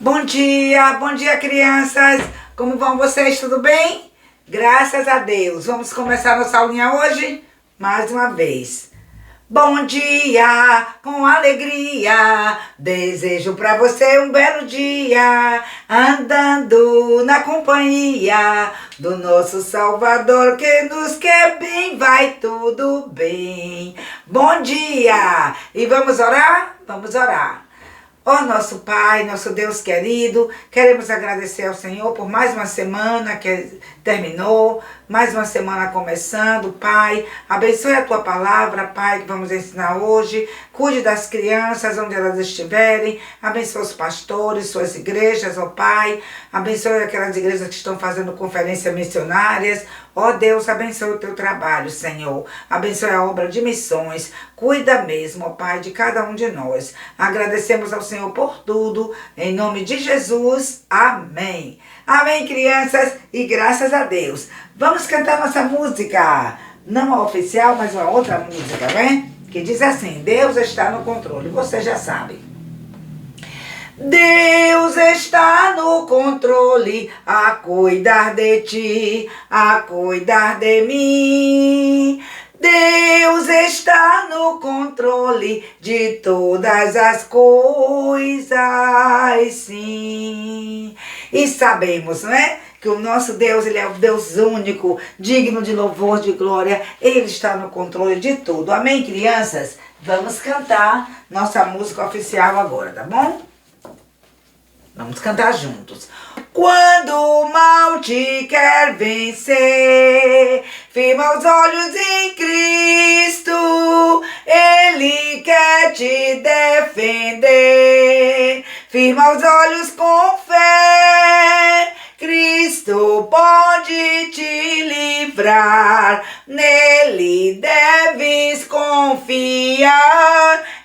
Bom dia, crianças! Como vão vocês? Tudo bem? Graças a Deus! Vamos começar nossa aulinha hoje? Mais uma vez. Bom dia, com alegria, desejo pra você um belo dia, andando na companhia do nosso Salvador que nos quer bem, vai tudo bem. Bom dia! E vamos orar? Vamos orar. Ó nosso Pai, nosso Deus querido, queremos agradecer ao Senhor por mais uma semana que terminou, mais uma semana começando. Pai, abençoe a Tua palavra, Pai, que vamos ensinar hoje. Cuide das crianças onde elas estiverem, abençoe os pastores, suas igrejas, ó Pai. Abençoe aquelas igrejas que estão fazendo conferências missionárias. Ó Deus, abençoe o Teu trabalho, Senhor. Abençoe a obra de missões. Cuida mesmo, ó Pai, de cada um de nós. Agradecemos ao Senhor por tudo. Em nome de Jesus. Amém. Amém, crianças. E graças a Deus. Vamos cantar nossa música. Não a oficial, mas uma outra música, né? Que diz assim: Deus está no controle. Você já sabe. Deus está no controle, a cuidar de ti, a cuidar de mim. Deus está no controle de todas as coisas, sim. E sabemos, não é? Que o nosso Deus, Ele é o Deus único, digno de louvor, de glória. Ele está no controle de tudo. Amém, crianças? Vamos cantar nossa música oficial agora, tá bom? Vamos cantar juntos. Quando o mal te quer vencer, firma os olhos em Cristo, Ele quer te defender. Firma os olhos com fé, Cristo pode te livrar, nele deves confiar.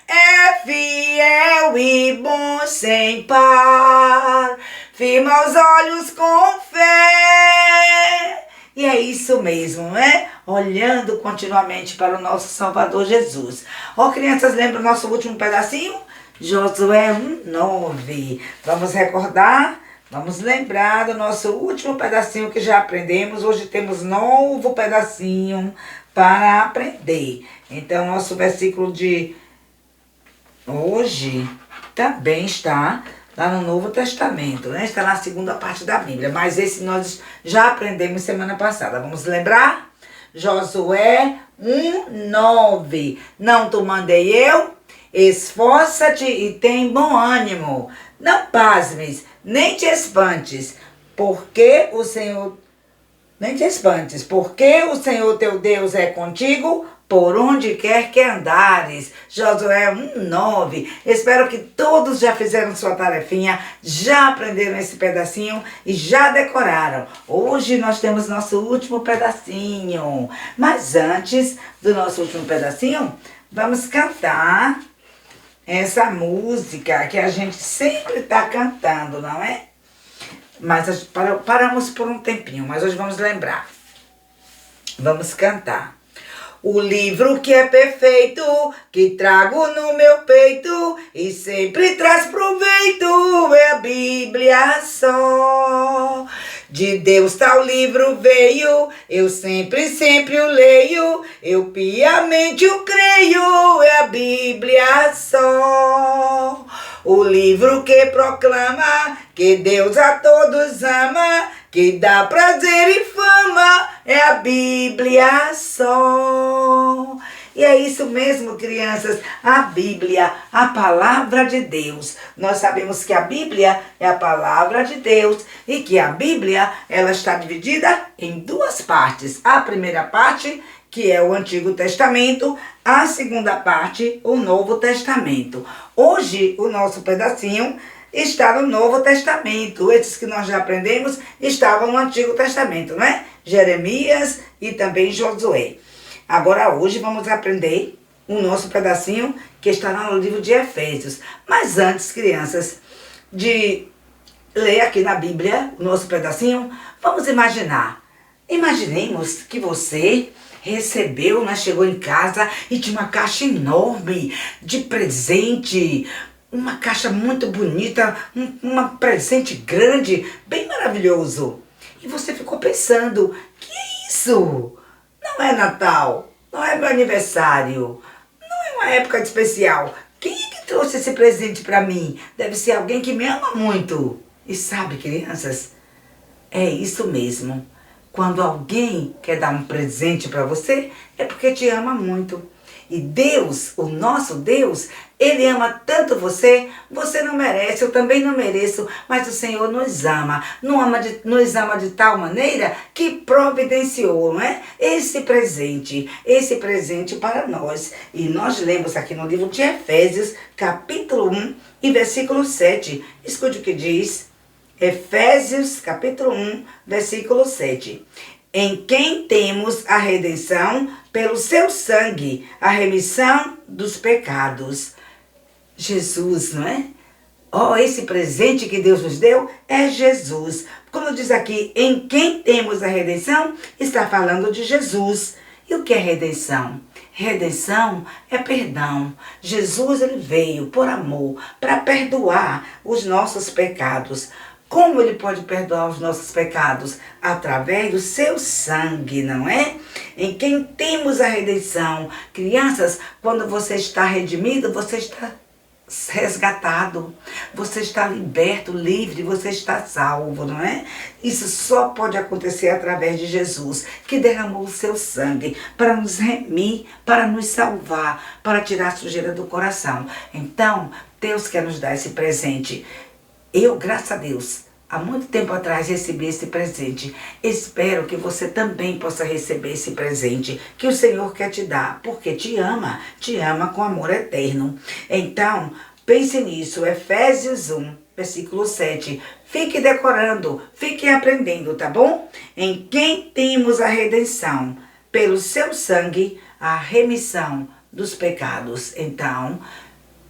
É fiel e bom sem par, firma os olhos com fé. E é isso mesmo, né? Olhando continuamente para o nosso Salvador Jesus. Ó, crianças, lembra o nosso último pedacinho? Josué 1:9. Vamos recordar? Vamos lembrar do nosso último pedacinho que já aprendemos. Hoje temos novo pedacinho para aprender. Então, nosso versículo de hoje também está lá no Novo Testamento, né? Está na segunda parte da Bíblia, mas esse nós já aprendemos semana passada. Vamos lembrar? Josué 1:9. Não te mandei eu? Esforça-te e tem bom ânimo. Não pasmes, nem te espantes, porque o Senhor teu Deus é contigo, por onde quer que andares. Josué 1:9. Espero que todos já fizeram sua tarefinha, já aprenderam esse pedacinho e já decoraram. Hoje nós temos nosso último pedacinho. Mas antes do nosso último pedacinho, vamos cantar essa música que a gente sempre está cantando, não é? Mas paramos por um tempinho, mas hoje vamos lembrar. Vamos cantar. O livro que é perfeito, que trago no meu peito e sempre traz proveito, é a Bíblia só. De Deus tal livro veio, eu sempre o leio, eu piamente o creio, é a Bíblia só. O livro que proclama que Deus a todos ama, que dá prazer e fama, é a Bíblia só. E é isso mesmo, crianças, a Bíblia, a palavra de Deus. Nós sabemos que a Bíblia é a palavra de Deus e que a Bíblia, ela está dividida em duas partes. A primeira parte, que é o Antigo Testamento, a segunda parte, o Novo Testamento. Hoje, o nosso pedacinho está no Novo Testamento. Esses que nós já aprendemos estavam no Antigo Testamento, né? Jeremias e também Josué. Agora, hoje, vamos aprender o nosso pedacinho que está lá no livro de Efésios. Mas antes, crianças, de ler aqui na Bíblia o nosso pedacinho, vamos imaginar. Imaginemos que você recebeu, né? Chegou em casa e tinha uma caixa enorme de presente uma caixa muito bonita, um presente grande, bem maravilhoso. E você ficou pensando, que é isso? Não é Natal, não é meu aniversário, não é uma época especial. Quem é que trouxe esse presente para mim? Deve ser alguém que me ama muito. E sabe, crianças, é isso mesmo. Quando alguém quer dar um presente para você, é porque te ama muito. E Deus, o nosso Deus, Ele ama tanto você, você não merece, eu também não mereço, mas o Senhor nos ama. Nos ama de tal maneira que providenciou, não é? Esse presente para nós. E nós lemos aqui no livro de Efésios, capítulo 1 e versículo 7. Escute o que diz. Efésios, capítulo 1, versículo 7. Em quem temos a redenção pelo seu sangue, a remissão dos pecados. Jesus, não é? Esse presente que Deus nos deu é Jesus. Quando diz aqui, em quem temos a redenção, está falando de Jesus. E o que é redenção? Redenção é perdão. Jesus, ele veio por amor para perdoar os nossos pecados. Como ele pode perdoar os nossos pecados? Através do seu sangue, não é? Em quem temos a redenção. Crianças, quando você está redimido, você está resgatado. Você está liberto, livre, você está salvo, não é? Isso só pode acontecer através de Jesus, que derramou o seu sangue para nos remir, para nos salvar, para tirar a sujeira do coração. Então, Deus quer nos dar esse presente. Eu, graças a Deus, há muito tempo atrás recebi esse presente. Espero que você também possa receber esse presente que o Senhor quer te dar, porque te ama com amor eterno. Então, pense nisso, Efésios 1, versículo 7. Fique decorando, fique aprendendo, tá bom? Em quem temos a redenção, pelo seu sangue, a remissão dos pecados. Então,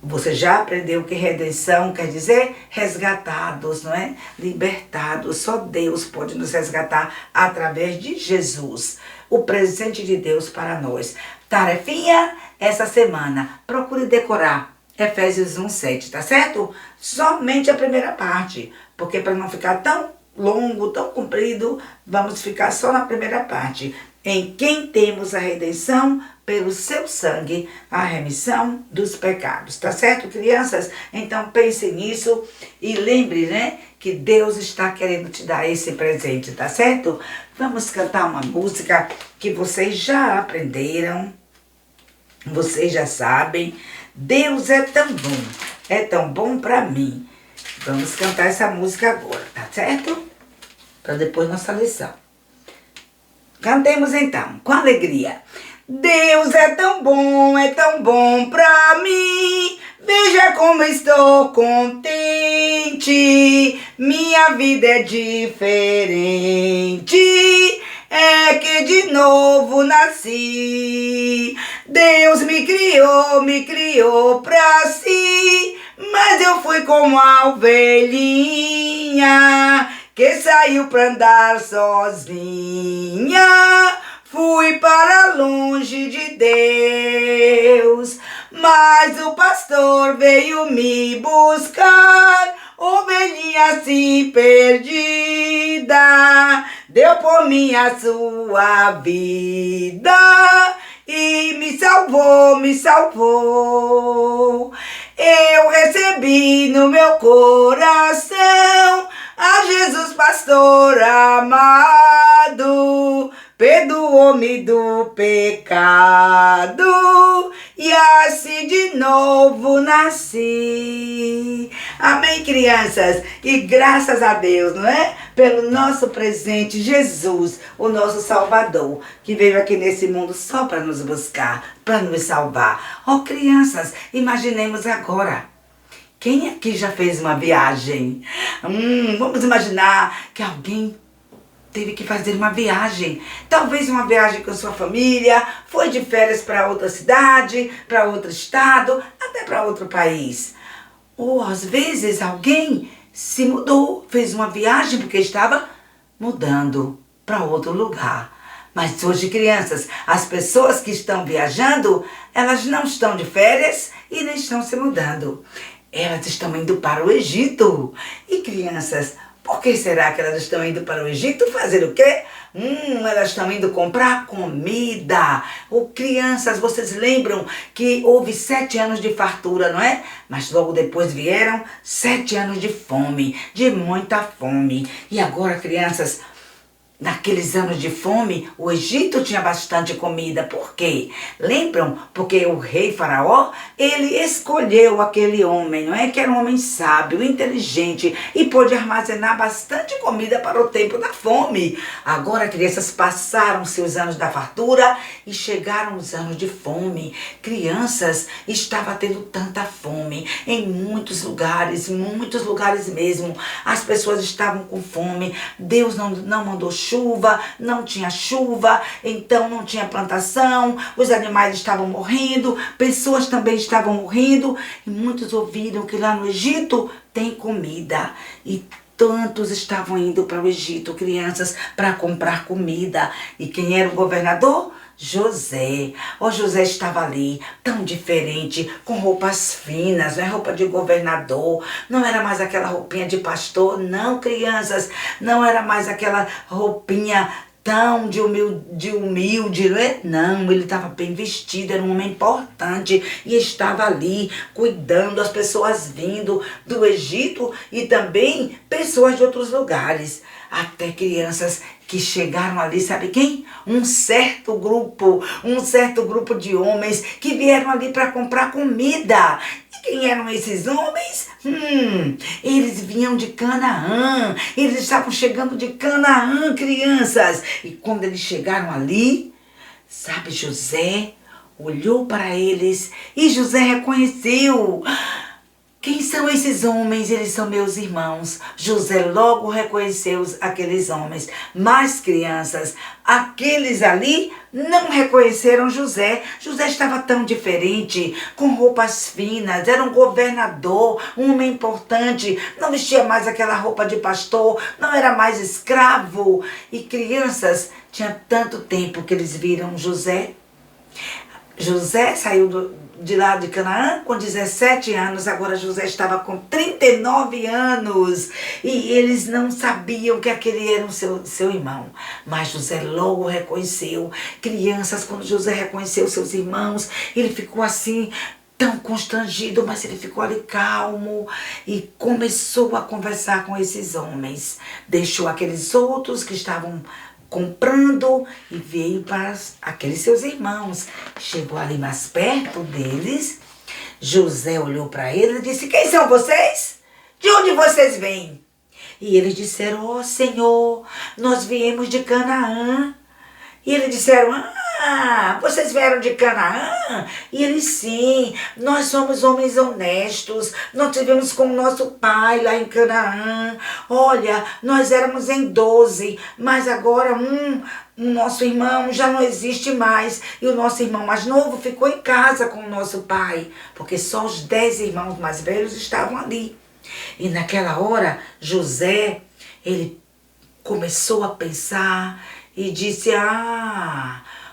você já aprendeu que redenção quer dizer resgatados, não é? Libertados. Só Deus pode nos resgatar através de Jesus. O presente de Deus para nós. Tarefinha essa semana. Procure decorar Efésios 1:7, tá certo? Somente a primeira parte. Porque para não ficar tão longo, tão comprido, vamos ficar só na primeira parte. Em quem temos a redenção pelo seu sangue, a remissão dos pecados. Tá certo, crianças? Então pense nisso e lembre, né, que Deus está querendo te dar esse presente, tá certo? Vamos cantar uma música que vocês já aprenderam, vocês já sabem. Deus é tão bom para mim. Vamos cantar essa música agora, tá certo? Para depois nossa lição. Cantemos então, com alegria. Deus é tão bom pra mim. Veja como estou contente. Minha vida é diferente. É que de novo nasci. Deus me criou pra si. Mas eu fui como a ovelhinha que saiu pra andar sozinha. Fui para longe de Deus, mas o pastor veio me buscar. Ovelhinha assim perdida, deu por mim a sua vida e me salvou. Eu recebi no meu coração a Jesus pastor amado, perdoou-me do pecado e assim de novo nasci. Amém, crianças? E graças a Deus, não é? Pelo nosso presente, Jesus, o nosso Salvador, que veio aqui nesse mundo só para nos buscar, para nos salvar. Crianças, imaginemos agora. Quem aqui já fez uma viagem? Vamos imaginar que alguém teve que fazer uma viagem, talvez uma viagem com sua família, foi de férias para outra cidade, para outro estado, até para outro país. Ou às vezes alguém se mudou, fez uma viagem porque estava mudando para outro lugar. Mas hoje, crianças, as pessoas que estão viajando, elas não estão de férias e nem estão se mudando. elas estão indo para o Egito. E crianças, por que será que elas estão indo para o Egito fazer o quê? Elas estão indo comprar comida. Crianças, vocês lembram que houve 7 anos de fartura, não é? Mas logo depois vieram 7 anos de fome, de muita fome. E agora, crianças, naqueles anos de fome, o Egito tinha bastante comida. Por quê? Lembram? Porque o rei Faraó, ele escolheu aquele homem, não é? Que era um homem sábio, inteligente e pôde armazenar bastante comida para o tempo da fome. Agora, crianças, passaram-se os anos da fartura e chegaram os anos de fome. Crianças, estava tendo tanta fome em muitos lugares mesmo. As pessoas estavam com fome. Deus não mandou chuva, não tinha chuva, então não tinha plantação, os animais estavam morrendo, pessoas também estavam morrendo, e muitos ouviram que lá no Egito tem comida. E tantos estavam indo para o Egito, crianças, para comprar comida. E quem era o governador? José. José estava ali, tão diferente, com roupas finas, roupa de governador, não era mais aquela roupinha de pastor, não, crianças, não era mais aquela roupinha tão de humilde, né? Não, ele estava bem vestido, era um homem importante e estava ali cuidando das pessoas vindo do Egito e também pessoas de outros lugares. Até crianças que chegaram ali, sabe quem? Um certo grupo de homens que vieram ali para comprar comida. E quem eram esses homens? Eles vinham de Canaã, eles estavam chegando de Canaã, crianças. E quando eles chegaram ali, sabe, José olhou para eles e José reconheceu. Quem são esses homens? Eles são meus irmãos. José logo reconheceu aqueles homens. Mas, crianças, aqueles ali não reconheceram José. José estava tão diferente, com roupas finas, era um governador, um homem importante, não vestia mais aquela roupa de pastor, não era mais escravo. E, crianças, tinha tanto tempo que eles viram José. José saiu de lá de Canaã com 17 anos, agora José estava com 39 anos e eles não sabiam que aquele era o seu irmão, mas José logo reconheceu. Crianças, quando José reconheceu seus irmãos, ele ficou assim tão constrangido, mas ele ficou ali calmo e começou a conversar com esses homens, deixou aqueles outros que estavam comprando e veio para aqueles seus irmãos. Chegou ali mais perto deles. José olhou para eles e disse: quem são vocês? De onde vocês vêm? E eles disseram: Senhor, nós viemos de Canaã. E eles disseram: vocês vieram de Canaã? E eles: sim, nós somos homens honestos, nós tivemos com o nosso pai lá em Canaã. Olha, nós éramos em 12, mas agora o nosso irmão já não existe mais. E o nosso irmão mais novo ficou em casa com o nosso pai, porque só os 10 irmãos mais velhos estavam ali. E naquela hora, José, ele começou a pensar e disse: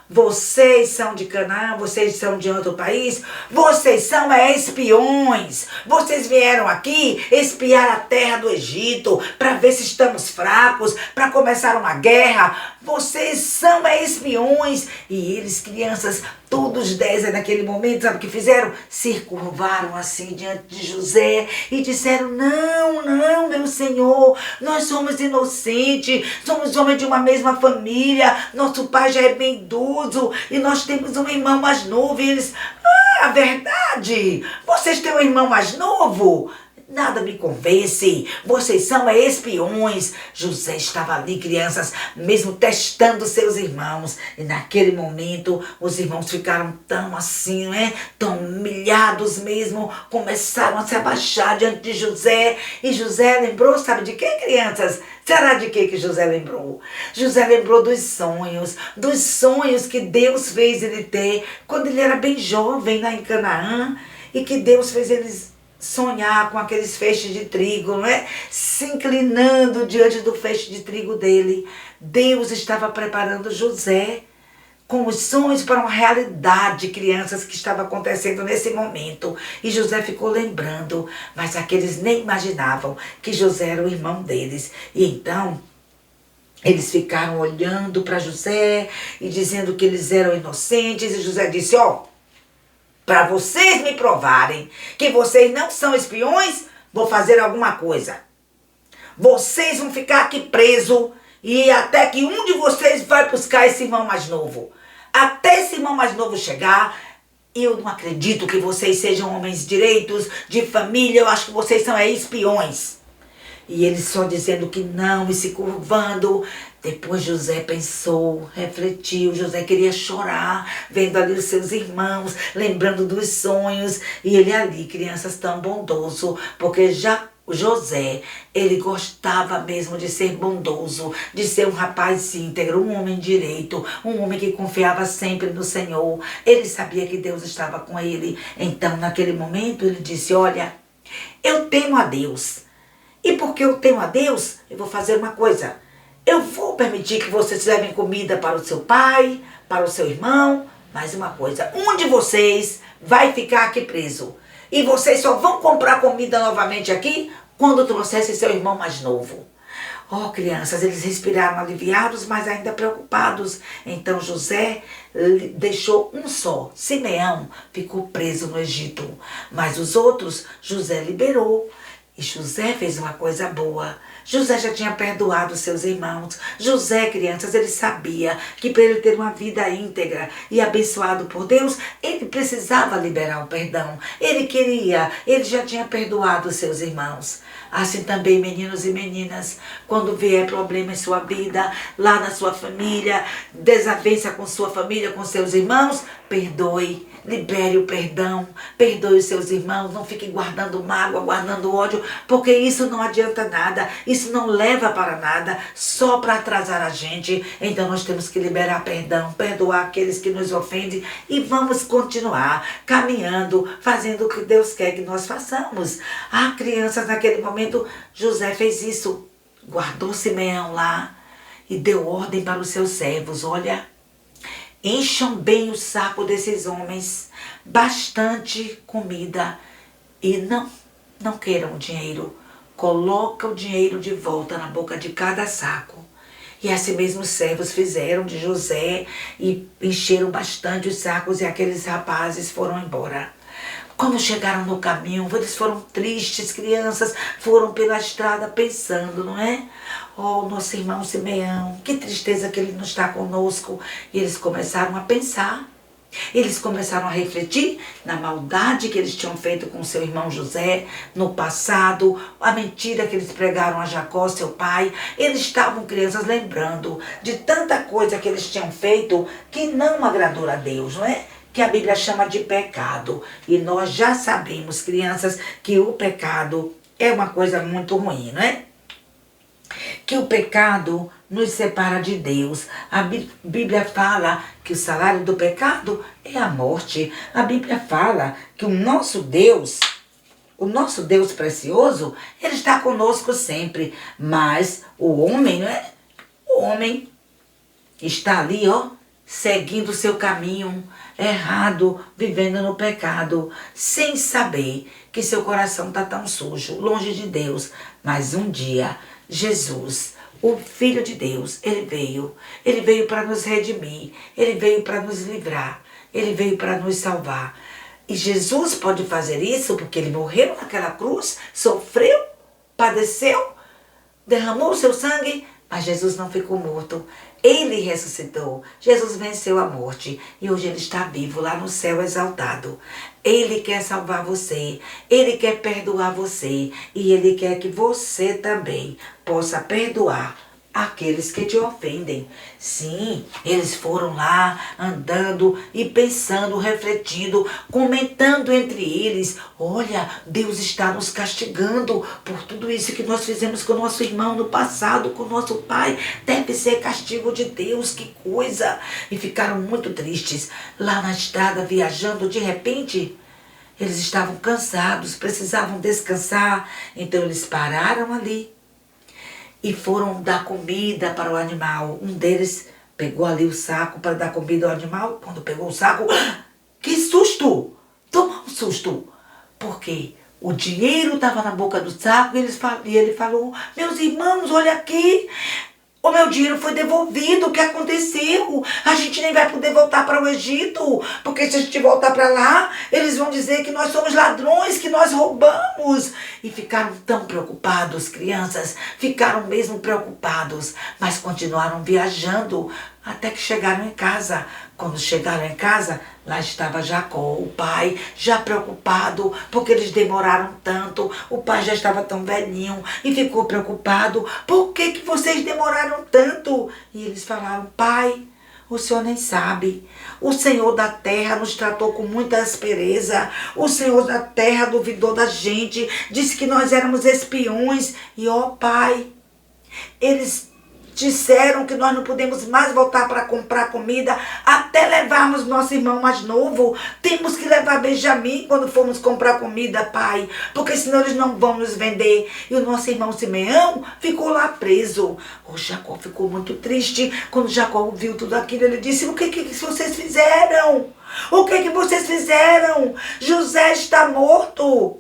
vocês são de Canaã, vocês são de outro país, vocês são espiões. Vocês vieram aqui espiar a terra do Egito para ver se estamos fracos, para começar uma guerra. Vocês são espiões. E eles, crianças, todos 10 naquele momento, sabe o que fizeram? Se curvaram assim diante de José e disseram: não, meu senhor, nós somos inocentes, somos homens de uma mesma família, nosso pai já é bem idoso e nós temos um irmão mais novo. E eles: verdade, vocês têm um irmão mais novo? Nada me convence, vocês são espiões. José estava ali, crianças, mesmo testando seus irmãos. E naquele momento, os irmãos ficaram tão assim, tão humilhados mesmo. Começaram a se abaixar diante de José. E José lembrou, sabe de quê, crianças? Será de quê que José lembrou? José lembrou dos sonhos que Deus fez ele ter quando ele era bem jovem lá em Canaã. E que Deus fez eles sonhar com aqueles feixes de trigo, se inclinando diante do feixe de trigo dele. Deus estava preparando José com os sonhos para uma realidade, crianças, que estava acontecendo nesse momento. E José ficou lembrando, mas aqueles nem imaginavam que José era o irmão deles. E então eles ficaram olhando para José e dizendo que eles eram inocentes. E José disse: ó, para vocês me provarem que vocês não são espiões, vou fazer alguma coisa. Vocês vão ficar aqui presos e até que um de vocês vai buscar esse irmão mais novo. Até esse irmão mais novo chegar, eu não acredito que vocês sejam homens direitos, de família. Eu acho que vocês são espiões. E eles só dizendo que não e se curvando. Depois José pensou, refletiu. José queria chorar, vendo ali os seus irmãos, lembrando dos sonhos. E ele ali, crianças, tão bondoso, porque já José, ele gostava mesmo de ser bondoso, de ser um rapaz íntegro, um homem direito, um homem que confiava sempre no Senhor. Ele sabia que Deus estava com ele. Então, naquele momento, ele disse: olha, eu temo a Deus. E porque eu temo a Deus, eu vou fazer uma coisa. Eu vou permitir que vocês levem comida para o seu pai, para o seu irmão. Mas uma coisa, um de vocês vai ficar aqui preso. E vocês só vão comprar comida novamente aqui quando trouxessem seu irmão mais novo. Oh, crianças, eles respiraram aliviados, mas ainda preocupados. Então José deixou um só, Simeão, ficou preso no Egito. Mas os outros, José liberou. E José fez uma coisa boa. José já tinha perdoado seus irmãos. José, crianças, ele sabia que para ele ter uma vida íntegra e abençoado por Deus, ele precisava liberar o perdão. Ele já tinha perdoado seus irmãos. Assim também, meninos e meninas, quando vier problema em sua vida, lá na sua família, desavença com sua família, com seus irmãos, perdoe, libere o perdão, perdoe os seus irmãos, não fique guardando mágoa, guardando ódio, porque isso não adianta nada, isso não leva para nada, só para atrasar a gente. Então nós temos que liberar perdão, perdoar aqueles que nos ofendem e vamos continuar caminhando, fazendo o que Deus quer que nós façamos. Ah, crianças, naquele momento José fez isso, guardou Simeão lá e deu ordem para os seus servos: olha, encham bem o saco desses homens, bastante comida, e não queiram o dinheiro. Coloca o dinheiro de volta na boca de cada saco. E assim mesmo os servos fizeram de José e encheram bastante os sacos, e aqueles rapazes foram embora. Quando chegaram no caminho, eles foram tristes, crianças, foram pela estrada pensando, não é? Oh, nosso irmão Simeão, que tristeza que ele não está conosco. E eles começaram a pensar, eles começaram a refletir na maldade que eles tinham feito com seu irmão José no passado, a mentira que eles pregaram a Jacó, seu pai. Eles estavam, crianças, lembrando de tanta coisa que eles tinham feito que não agradou a Deus, não é? Que a Bíblia chama de pecado. E nós já sabemos, crianças, que o pecado é uma coisa muito ruim, não é? Que o pecado nos separa de Deus. A Bíblia fala que o salário do pecado é a morte. A Bíblia fala que o nosso Deus precioso, ele está conosco sempre. Mas o homem, não é? O homem está ali, ó, seguindo o seu caminho errado, vivendo no pecado, sem saber que seu coração está tão sujo, longe de Deus. Mas um dia, Jesus, o Filho de Deus, ele veio para nos redimir, ele veio para nos livrar, ele veio para nos salvar. E Jesus pode fazer isso porque ele morreu naquela cruz, sofreu, padeceu, derramou o seu sangue, mas Jesus não ficou morto. Ele ressuscitou. Jesus venceu a morte e hoje ele está vivo lá no céu exaltado. Ele quer salvar você, ele quer perdoar você e ele quer que você também possa perdoar aqueles que te ofendem. Sim, eles foram lá andando e pensando, refletindo, comentando entre eles: olha, Deus está nos castigando por tudo isso que nós fizemos com o nosso irmão no passado, com o nosso pai. Deve ser castigo de Deus, que coisa. E ficaram muito tristes. Lá na estrada, viajando, de repente, eles estavam cansados, precisavam descansar. Então eles pararam ali e foram dar comida para o animal. Um deles pegou ali o saco para dar comida ao animal. Quando pegou o saco, que susto! Tomou um susto. Por quê? O dinheiro estava na boca do saco e ele falou, meus irmãos, olha aqui, o meu dinheiro foi devolvido, o que aconteceu? A gente nem vai poder voltar para o Egito, porque se a gente voltar para lá, eles vão dizer que nós somos ladrões, que nós roubamos. E ficaram tão preocupados, crianças, ficaram mesmo preocupados, mas continuaram viajando até que chegaram em casa. Quando chegaram em casa, lá estava Jacó, o pai, já preocupado, porque eles demoraram tanto. O pai já estava tão velhinho e ficou preocupado. Por que vocês demoraram tanto? E eles falaram, pai, o senhor nem sabe. O Senhor da terra nos tratou com muita aspereza. O Senhor da terra duvidou da gente, disse que nós éramos espiões. E ó pai, eles disseram que nós não podemos mais voltar para comprar comida até levarmos nosso irmão mais novo. Temos que levar Benjamim quando formos comprar comida, pai, porque senão eles não vão nos vender. E o nosso irmão Simeão ficou lá preso. O Jacó ficou muito triste. Quando Jacó viu tudo aquilo, ele disse, o que vocês fizeram? O que vocês fizeram? José está morto.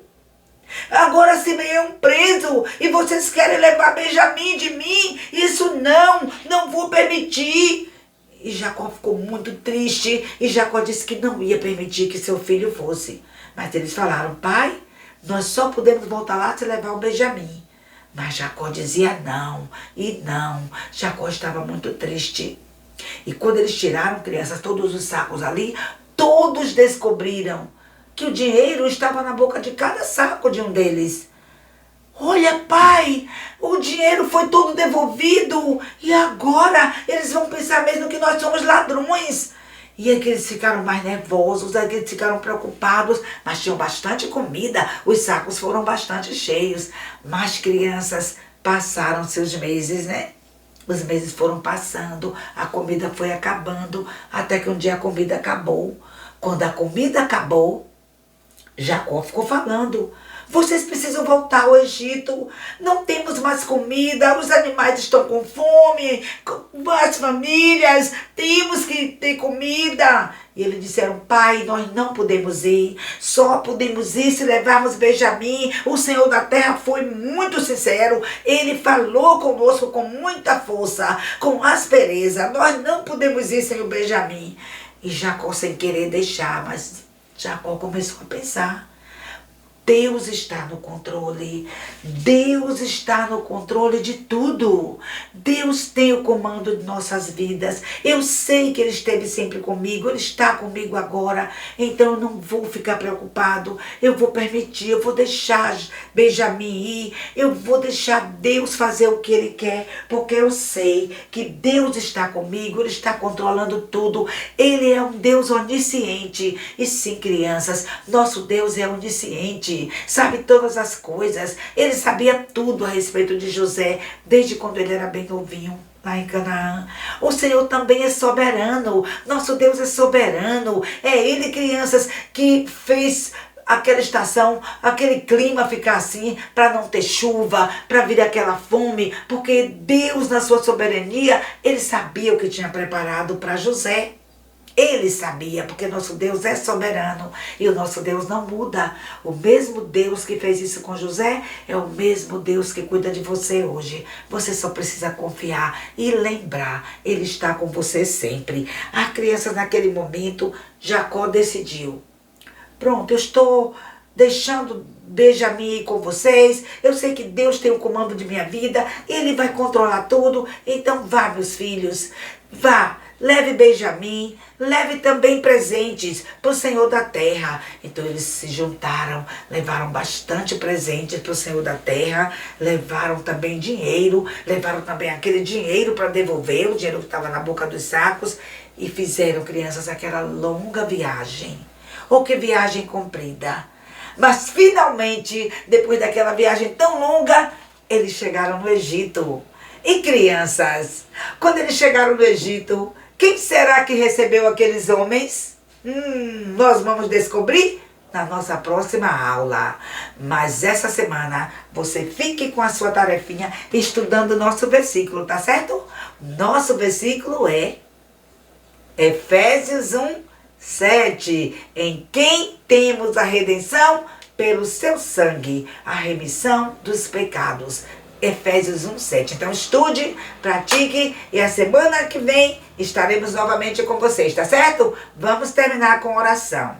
Agora Simeão preso e vocês querem levar Benjamim de mim? Isso não vou permitir. E Jacó ficou muito triste e Jacó disse que não ia permitir que seu filho fosse. Mas eles falaram, pai, nós só podemos voltar lá se levar o Benjamim. Mas Jacó dizia não e não. Jacó estava muito triste. E quando eles tiraram, crianças, todos os sacos ali, todos descobriram que o dinheiro estava na boca de cada saco de um deles. Olha, pai, o dinheiro foi todo devolvido e agora eles vão pensar mesmo que nós somos ladrões. E é que eles ficaram mais nervosos, é que eles ficaram preocupados, mas tinham bastante comida, os sacos foram bastante cheios. Mas crianças, passaram seus meses, né? Os meses foram passando, a comida foi acabando, até que um dia a comida acabou. Quando a comida acabou, Jacó ficou falando, vocês precisam voltar ao Egito, não temos mais comida, os animais estão com fome, as famílias, temos que ter comida. E eles disseram, pai, nós não podemos ir, só podemos ir se levarmos Benjamim. O Senhor da terra foi muito sincero, ele falou conosco com muita força, com aspereza, nós não podemos ir sem o Benjamim. E Jacó sem querer deixar, mas Jacó começou a pensar, Deus está no controle, Deus está no controle de tudo, Deus tem o comando de nossas vidas, eu sei que Ele esteve sempre comigo, Ele está comigo agora, então eu não vou ficar preocupado, eu vou permitir, eu vou deixar Benjamim ir, eu vou deixar Deus fazer o que Ele quer, porque eu sei que Deus está comigo, Ele está controlando tudo, Ele é um Deus onisciente, e sim, crianças, nosso Deus é onisciente, sabe todas as coisas. Ele sabia tudo a respeito de José, desde quando ele era bem novinho, lá em Canaã. O Senhor também é soberano, nosso Deus é soberano. É Ele, crianças, que fez aquela estação, aquele clima ficar assim, para não ter chuva, para vir aquela fome, porque Deus, na sua soberania, Ele sabia o que tinha preparado para José. Ele sabia, porque nosso Deus é soberano e o nosso Deus não muda. O mesmo Deus que fez isso com José é o mesmo Deus que cuida de você hoje. Você só precisa confiar e lembrar, Ele está com você sempre. A criança naquele momento, Jacó decidiu, pronto, eu estou deixando Benjamim ir com vocês, eu sei que Deus tem o comando de minha vida, Ele vai controlar tudo, então vá, meus filhos, vá. Leve Benjamim, leve também presentes para o Senhor da terra. Então eles se juntaram, levaram bastante presentes para o Senhor da terra, levaram também dinheiro, levaram também aquele dinheiro para devolver, o dinheiro que estava na boca dos sacos, e fizeram, crianças, aquela longa viagem. Oh, que viagem comprida! Mas finalmente, depois daquela viagem tão longa, eles chegaram no Egito. E crianças, quando eles chegaram no Egito, quem será que recebeu aqueles homens? Nós vamos descobrir na nossa próxima aula. Mas essa semana você fique com a sua tarefinha estudando o nosso versículo, tá certo? Nosso versículo é Efésios 1, 7. Em quem temos a redenção pelo seu sangue, a remissão dos pecados. Efésios 1, 7. Então estude, pratique e a semana que vem estaremos novamente com vocês, tá certo? Vamos terminar com oração.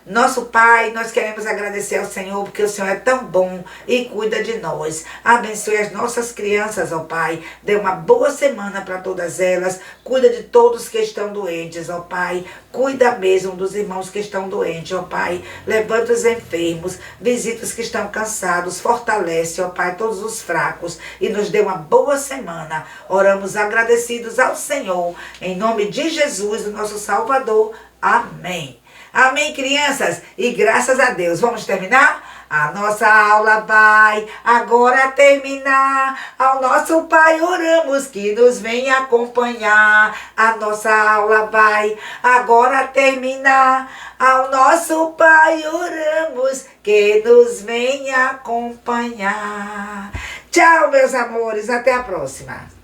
Nosso Pai, nós queremos agradecer ao Senhor, porque o Senhor é tão bom e cuida de nós. Abençoe as nossas crianças, ó Pai. Dê uma boa semana para todas elas. Cuida de todos que estão doentes, ó Pai. Cuida mesmo dos irmãos que estão doentes, ó Pai. Levanta os enfermos, visita os que estão cansados. Fortalece, ó Pai, todos os fracos. E nos dê uma boa semana. Oramos agradecidos ao Senhor. Em nome de Jesus, o nosso Salvador. Amém. Amém, crianças? E graças a Deus. Vamos terminar? A nossa aula vai agora terminar. Ao nosso Pai oramos que nos venha acompanhar. A nossa aula vai agora terminar. Ao nosso Pai oramos que nos venha acompanhar. Tchau, meus amores. Até a próxima.